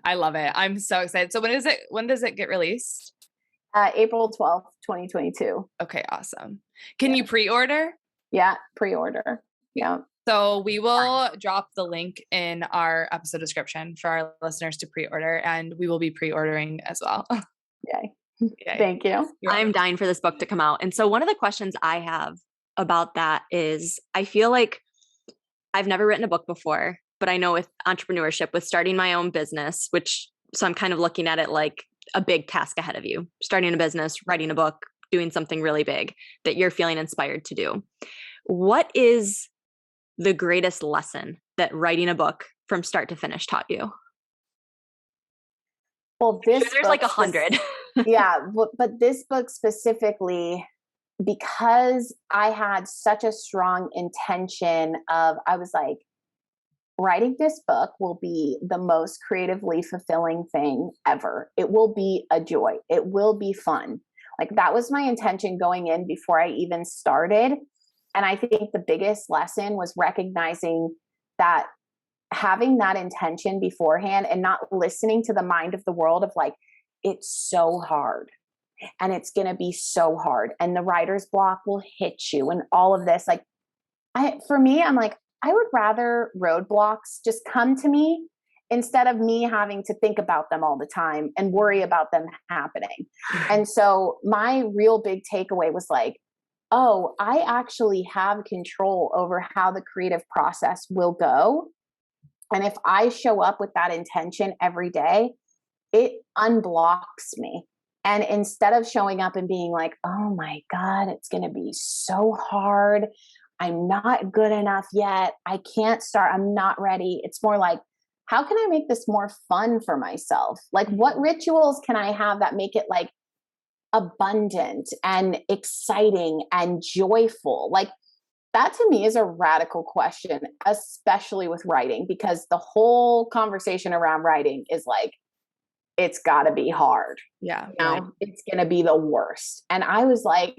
I love it. I'm so excited. So when does it get released? April 12th, 2022. Okay, awesome. Can you pre-order? Yeah, pre-order. Yeah. So we will drop the link in our episode description for our listeners to pre-order, and we will be pre-ordering as well. Yay. Yay. Thank you. I'm dying for this book to come out. And so one of the questions I have about that is, I feel like I've never written a book before, but I know with entrepreneurship, with starting my own business, so I'm kind of looking at it like a big task ahead of you, starting a business, writing a book, doing something really big that you're feeling inspired to do. What is the greatest lesson that writing a book from start to finish taught you? Well, there's like 100. Yeah. But this book specifically, because I had such a strong intention I was like, writing this book will be the most creatively fulfilling thing ever. It will be a joy. It will be fun. Like that was my intention going in before I even started. And I think the biggest lesson was recognizing that, having that intention beforehand and not listening to the mind of the world of like, it's so hard and it's going to be so hard and the writer's block will hit you and all of this. Like for me, I'm like, I would rather roadblocks just come to me instead of me having to think about them all the time and worry about them happening. And so my real big takeaway was like, oh, I actually have control over how the creative process will go. And if I show up with that intention every day, it unblocks me. And instead of showing up and being like, oh my God, it's going to be so hard. I'm not good enough yet. I can't start. I'm not ready. It's more like, how can I make this more fun for myself? Like what rituals can I have that make it like abundant and exciting and joyful? Like that to me is a radical question, especially with writing, because the whole conversation around writing is like, it's got to be hard. Yeah. Right. It's going to be the worst. And I was like,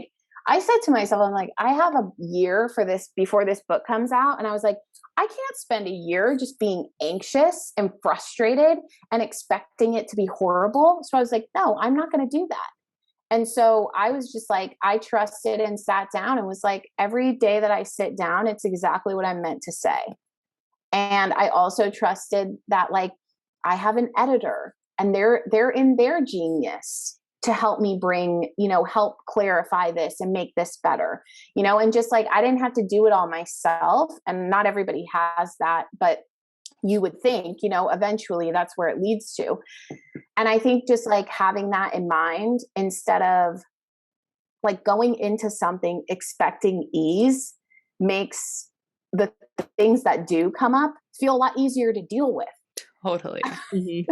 I said to myself, I'm like, I have a year for this before this book comes out. And I was like, I can't spend a year just being anxious and frustrated and expecting it to be horrible. So I was like, no, I'm not going to do that. And so I was just like, I trusted and sat down and was like, every day that I sit down, it's exactly what I'm meant to say. And I also trusted that like I have an editor and they're in their genius to help me bring, help clarify this and make this better, and just like, I didn't have to do it all myself, and not everybody has that, but you would think, eventually that's where it leads to. And I think just like having that in mind, instead of like going into something expecting ease, makes the things that do come up feel a lot easier to deal with. Totally. Mm-hmm.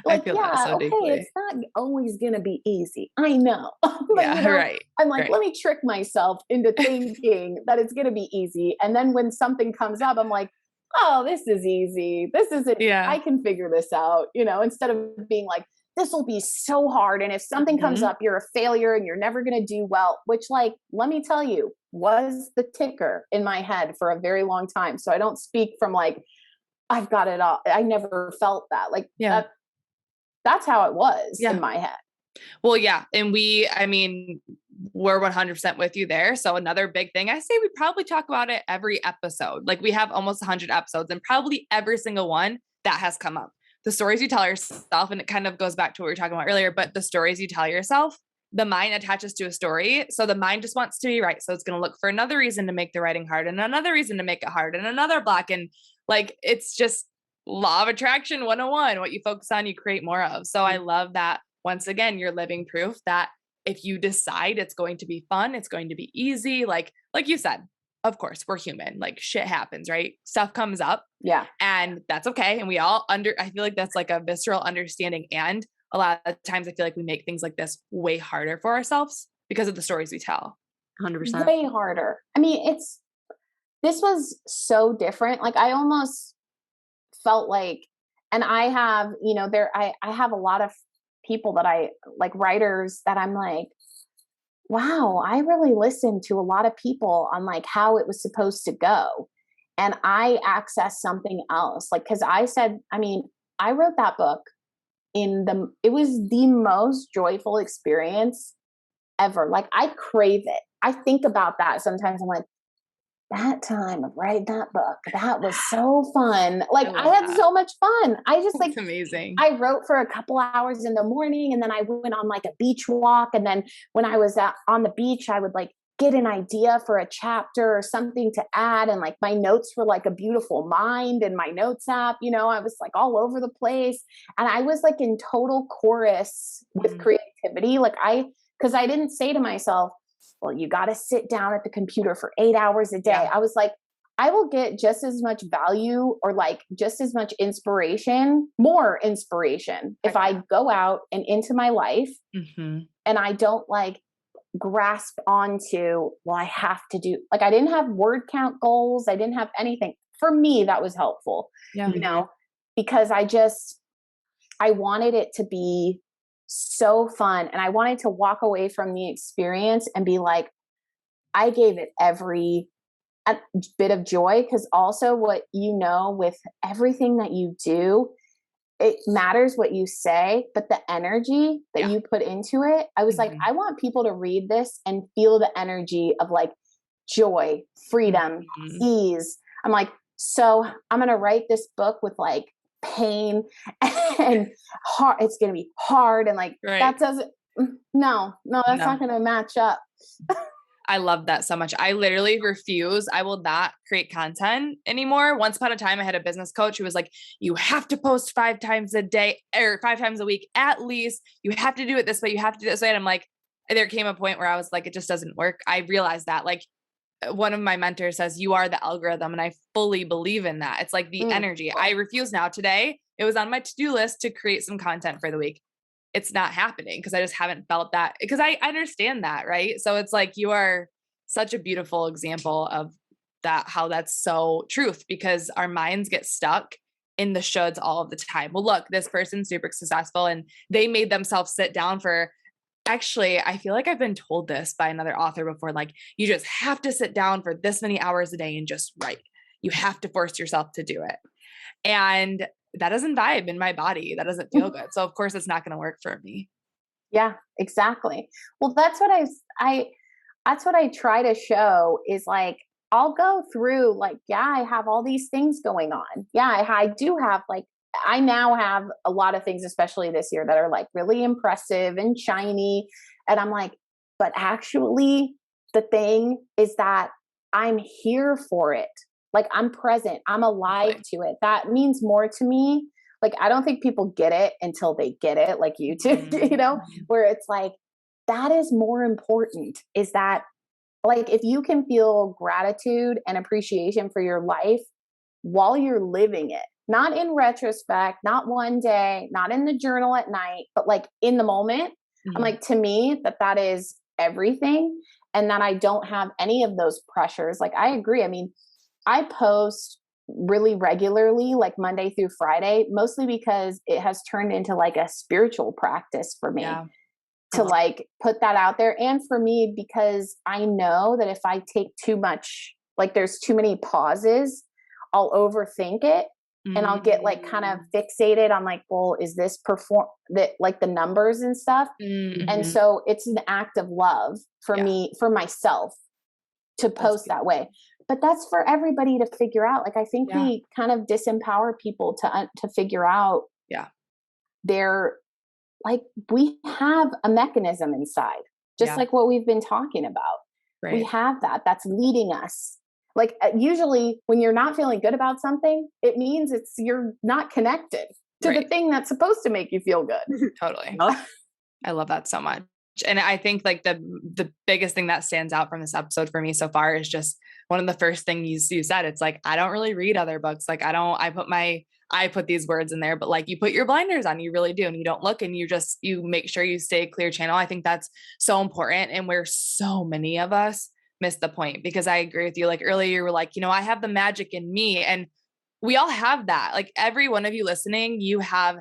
I feel that so deeply. It's not always going to be easy. I know. But, right. I'm like, let me trick myself into thinking that it's going to be easy. And then when something comes up, I'm like, oh, this is easy. This isn't, I can figure this out, instead of being like, this will be so hard. And if something comes up, you're a failure and you're never going to do well, which like, let me tell you, was the ticker in my head for a very long time. So I don't speak from like, I've got it all. I never felt that. Like, that's how it was in my head. Well, yeah. And we're 100% with you there. So another big thing, I say we probably talk about it every episode. Like we have almost 100 episodes and probably every single one that has come up. The stories you tell yourself, and it kind of goes back to what we were talking about earlier, but the stories you tell yourself, the mind attaches to a story. So the mind just wants to be right. So it's going to look for another reason to make the writing hard and another reason to make it hard and another block. And like, it's just law of attraction 101. What you focus on, you create more of. So I love that. Once again, you're living proof that if you decide it's going to be fun, it's going to be easy. Like you said, of course we're human, like shit happens, right? Stuff comes up. Yeah. And that's okay. And we all I feel like that's like a visceral understanding. And a lot of times I feel like we make things like this way harder for ourselves because of the stories we tell. 100%. way harder. I mean, this was so different. Like I almost felt like, and I have, I have a lot of people that I like, writers that I'm like, wow, I really listened to a lot of people on like how it was supposed to go. And I accessed something else. Like, cause I said, I mean, I wrote that book it was the most joyful experience ever. Like I crave it. I think about that sometimes. I'm like, that time of writing that book, that was so fun. Like I had so much fun. I just like, it's amazing. I wrote for a couple hours in the morning and then I went on like a beach walk. And then when I was on the beach, I would like get an idea for a chapter or something to add. And like my notes were like a beautiful mind in my notes app. I was like all over the place. And I was like in total chorus with creativity. Like because I didn't say to myself, well, you got to sit down at the computer for 8 hours a day. Yeah. I was like, I will get just as much value or like just as much inspiration, more inspiration if I go out and into my life and I don't like grasp onto, well, I have to do, like, I didn't have word count goals. I didn't have anything. For me, that was helpful, because I wanted it to be so fun. And I wanted to walk away from the experience and be like, I gave it every bit of joy. Because also with everything that you do, it matters what you say, but the energy that you put into it, I was like, I want people to read this and feel the energy of like joy, freedom, ease. I'm like, so I'm going to write this book with like pain and hard. It's going to be hard. And like, that doesn't, no, that's not going to match up. I love that so much. I literally refuse. I will not create content anymore. Once upon a time, I had a business coach who was like, you have to post 5 times a day or 5 times a week, at least. You have to do it this way. You have to do it this way. And I'm like, there came a point where I was like, it just doesn't work. I realized that, like, one of my mentors says, you are the algorithm. And I fully believe in that. It's like the energy. I refuse now. Today, it was on my to-do list to create some content for the week. It's not happening because I just haven't felt that, because I understand that. Right. So it's like, you are such a beautiful example of that, how that's so truth, because our minds get stuck in the shoulds all of the time. Well, look, this person's super successful and they made themselves sit down for, actually, I feel like I've been told this by another author before, like, you just have to sit down for this many hours a day and just write. You have to force yourself to do it. And that doesn't vibe in my body. That doesn't feel good. So of course it's not going to work for me. Yeah, exactly. Well, that's what I try to show is like, I'll go through like, I have all these things going on. Yeah, I do have like, I now have a lot of things, especially this year, that are like really impressive and shiny. And I'm like, but actually the thing is that I'm here for it. Like I'm present, I'm alive to it. That means more to me. Like, I don't think people get it until they get it, like you do, where it's like, that is more important, is that like, if you can feel gratitude and appreciation for your life while you're living it, not in retrospect, not one day, not in the journal at night, but like in the moment, I'm like, to me, that is everything. And that I don't have any of those pressures. Like, I agree. I mean, I post really regularly, like Monday through Friday, mostly because it has turned into like a spiritual practice for me to like put that out there. And for me, because I know that if I take too much, like there's too many pauses, I'll overthink it and I'll get like kind of fixated on like, well, is this like the numbers and stuff. And so it's an act of love for me, for myself, to post that way. But that's for everybody to figure out. Like, I think we kind of disempower people to figure out their, like, we have a mechanism inside, just like what we've been talking about. Right. We have that's leading us. Like, usually when you're not feeling good about something, it means you're not connected to the thing that's supposed to make you feel good. Totally. I love that so much. And I think like the biggest thing that stands out from this episode for me so far is just one of the first things you said. It's like, I don't really read other books. Like I I put these words in there, but like you put your blinders on, you really do. And you don't look and you make sure you stay clear channel. I think that's so important. And where so many of us miss the point, because I agree with you. Like earlier, you were like, I have the magic in me, and we all have that. Like every one of you listening, you have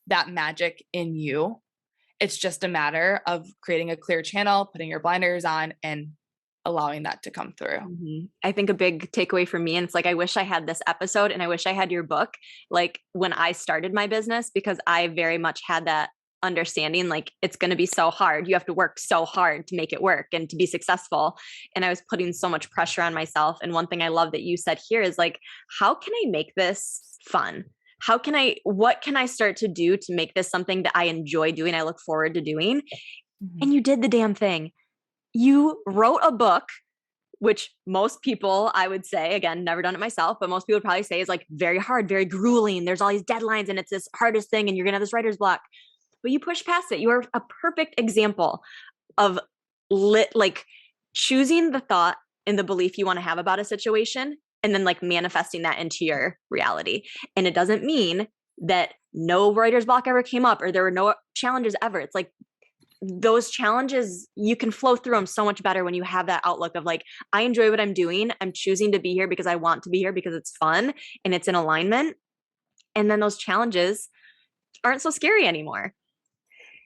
that magic in you. It's just a matter of creating a clear channel, putting your blinders on, and allowing that to come through. Mm-hmm. I think a big takeaway for me, and it's like, I wish I had this episode and I wish I had your book, like when I started my business, because I very much had that understanding, like it's going to be so hard. You have to work so hard to make it work and to be successful. And I was putting so much pressure on myself. And one thing I love that you said here is like, how can I make this fun? What can I start to do to make this something that I enjoy doing, I look forward to doing? Mm-hmm. And you did the damn thing. You wrote a book, which most people, I would say, again, never done it myself, but most people would probably say is like very hard, very grueling. There's all these deadlines and it's this hardest thing and you're going to have this writer's block, but you push past it. You are a perfect example of like choosing the thought and the belief you want to have about a situation and then like manifesting that into your reality. And it doesn't mean that no writer's block ever came up or there were no challenges ever. It's like those challenges, you can flow through them so much better when you have that outlook of like, I enjoy what I'm doing. I'm choosing to be here because I want to be here because it's fun and it's in alignment. And then those challenges aren't so scary anymore.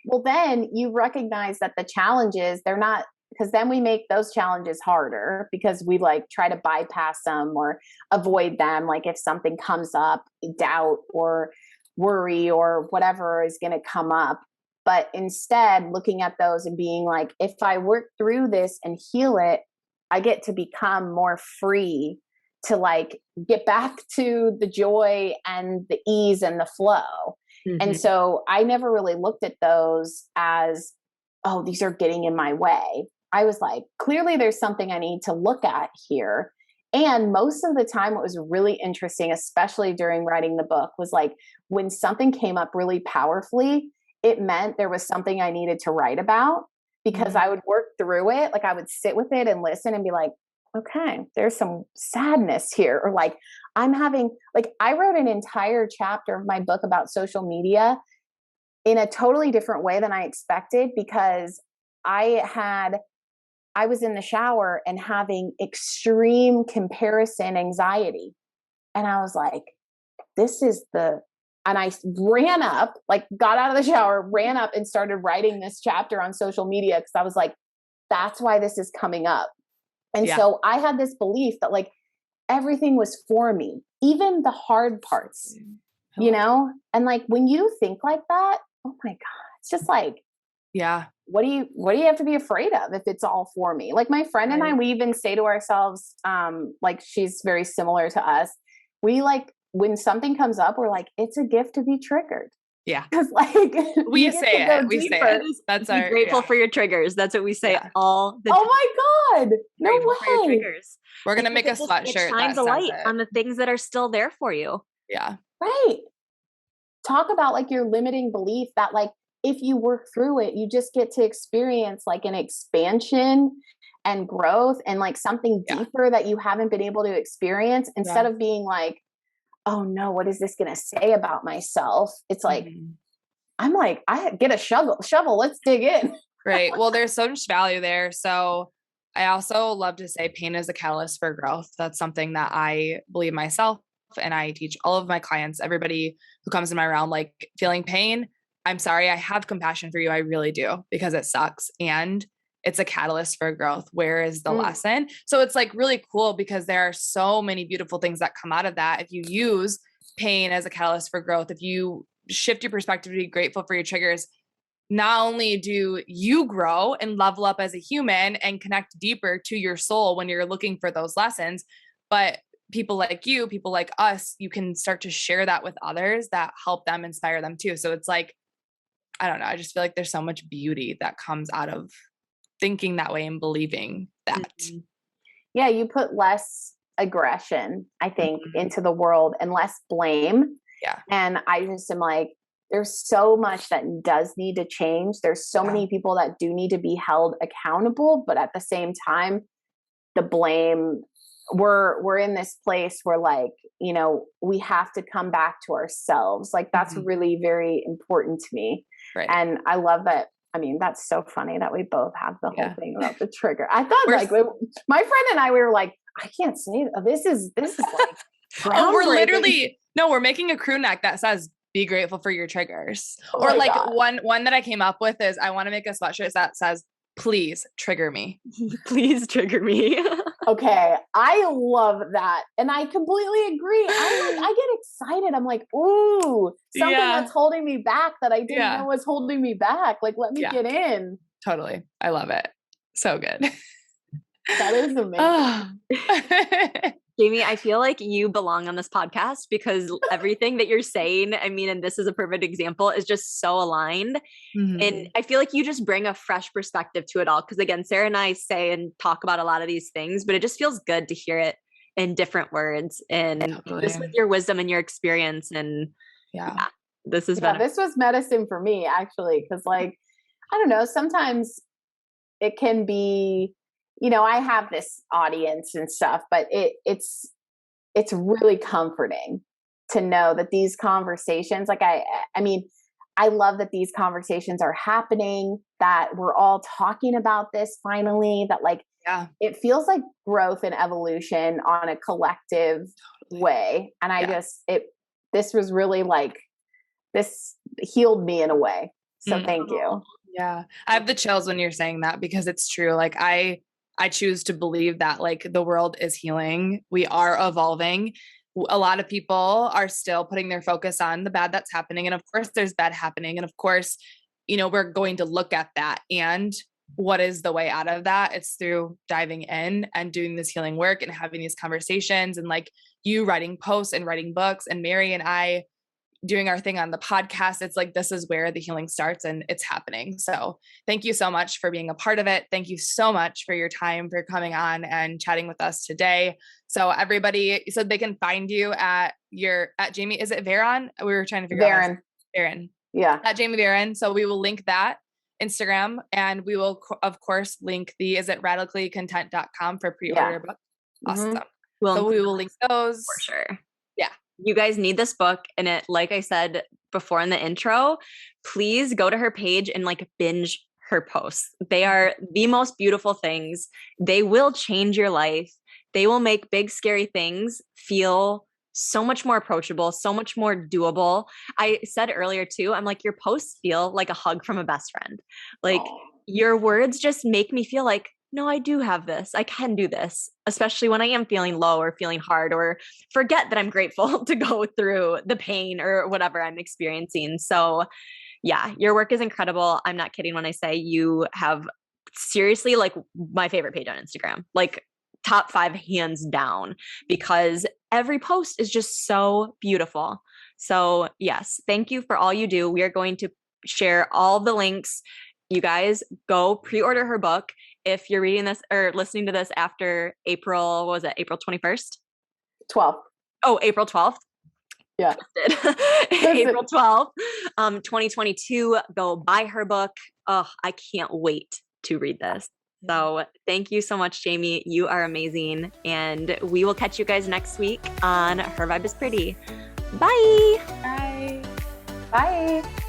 Well, then you recognize that the challenges, they're not, because then we make those challenges harder because we like try to bypass them or avoid them. Like if something comes up, doubt or worry or whatever is going to come up. But instead looking at those and being like, if I work through this and heal it, I get to become more free to like get back to the joy and the ease and the flow. Mm-hmm. And so I never really looked at those as, oh, these are getting in my way. I was like, clearly there's something I need to look at here. And most of the time, what was really interesting, especially during writing the book, was like when something came up really powerfully, it meant there was something I needed to write about because mm-hmm. I would work through it. Like I would sit with it and listen and be like, okay, there's some sadness here. Or like, I'm having, like, I wrote an entire chapter of my book about social media in a totally different way than I expected because I was in the shower and having extreme comparison anxiety. And I was like, and I ran up, like got out of the shower, ran up and started writing this chapter on social media. Cause I was like, that's why this is coming up. And so I had this belief that like everything was for me, even the hard parts, you know? And like, when you think like that, oh my God, it's just like, yeah. What do you have to be afraid of if it's all for me? Like my friend and I, we even say to ourselves, like she's very similar to us. We like, when something comes up, we're like, it's a gift to be triggered. Yeah. Cause like we say it. That's be grateful for your triggers. That's what we say all the time. Oh my God. No way. We're going to make a sweatshirt. It shines a light on the things that are still there for you. Yeah. Right. Talk about like your limiting belief that like, if you work through it, you just get to experience like an expansion and growth and like something deeper that you haven't been able to experience instead of being like, oh no, what is this going to say about myself? It's like, I'm like, I get a shovel, let's dig in. Right. Well, there's so much value there. So I also love to say pain is a catalyst for growth. That's something that I believe myself and I teach all of my clients, everybody who comes in my realm, like feeling pain. I'm sorry, I have compassion for you. I really do, because it sucks. And it's a catalyst for growth. Where is the lesson? So it's like really cool because there are so many beautiful things that come out of that. If you use pain as a catalyst for growth, if you shift your perspective to be grateful for your triggers, not only do you grow and level up as a human and connect deeper to your soul when you're looking for those lessons, but people like you, people like us, you can start to share that with others that help them inspire them too. So it's like, I don't know. I just feel like there's so much beauty that comes out of thinking that way and believing that. Yeah. You put less aggression, I think, into the world and less blame. Yeah. And I just am like, there's so much that does need to change. There's so many people that do need to be held accountable, but at the same time, the blame we're in this place where like, you know, we have to come back to ourselves. Like that's really very important to me. Right. And I love that. I mean, that's so funny that we both have the whole thing about the trigger. I thought my friend and I, we were like, I can't say that. This is like, oh, we're making a crew neck that says, be grateful for your triggers. Oh or like God. one that I came up with is I want to make a sweatshirt that says, please trigger me. Please trigger me. Okay. I love that. And I completely agree. I get excited. I'm like, ooh, something that's holding me back that I didn't know was holding me back. Like, let me get in. Totally. I love it. So good. That is amazing. Jamie, I feel like you belong on this podcast because everything that you're saying, I mean, and this is a perfect example, is just so aligned. And I feel like you just bring a fresh perspective to it all. Because again, Sarah and I say and talk about a lot of these things, but it just feels good to hear it in different words and just with your wisdom and your experience. And this has been this was medicine for me, actually. Because like, I don't know, sometimes it can be, you know, I have this audience and stuff, but it's really comforting to know that these conversations, like I mean, I love that these conversations are happening, that we're all talking about this finally, that like, it feels like growth and evolution on a collective way. And I this was really like, this healed me in a way. So thank you. Yeah. I have the chills when you're saying that because it's true. Like I choose to believe that like the world is healing. We are evolving. A lot of people are still putting their focus on the bad that's happening. And of course there's bad happening. And of course, you know, we're going to look at that. And what is the way out of that? It's through diving in and doing this healing work and having these conversations and like you writing posts and writing books and Mary and I doing our thing on the podcast. It's like, this is where the healing starts and it's happening. So thank you so much for being a part of it. Thank you so much for your time, for coming on and chatting with us today. So everybody, so they can find you at Jamie, is it Varon? We were trying to figure out. Varon. Yeah. At Jamie Varon. So we will link that Instagram and we will of course link is it radicallycontent.com for pre-order book. Awesome. So we will link those for sure. Yeah. You guys need this book. And it, like I said before in the intro, please go to her page and like binge her posts. They are the most beautiful things. They will change your life. They will make big, scary things feel so much more approachable, so much more doable. I said earlier too, I'm like, your posts feel like a hug from a best friend. Like your words just make me feel like, no, I do have this. I can do this, especially when I am feeling low or feeling hard or forget that I'm grateful to go through the pain or whatever I'm experiencing. So yeah, your work is incredible. I'm not kidding when I say you have seriously like my favorite page on Instagram, like top 5 hands down, because every post is just so beautiful. So yes, thank you for all you do. We are going to share all the links. You guys go pre-order her book. If you're reading this or listening to this after April, what was it? April 21st? 12th. Oh, April 12th. Yeah. April 12th, 2022, go buy her book. Oh, I can't wait to read this. So thank you so much, Jamie. You are amazing. And we will catch you guys next week on Her Vibe is Pretty. Bye. Bye. Bye.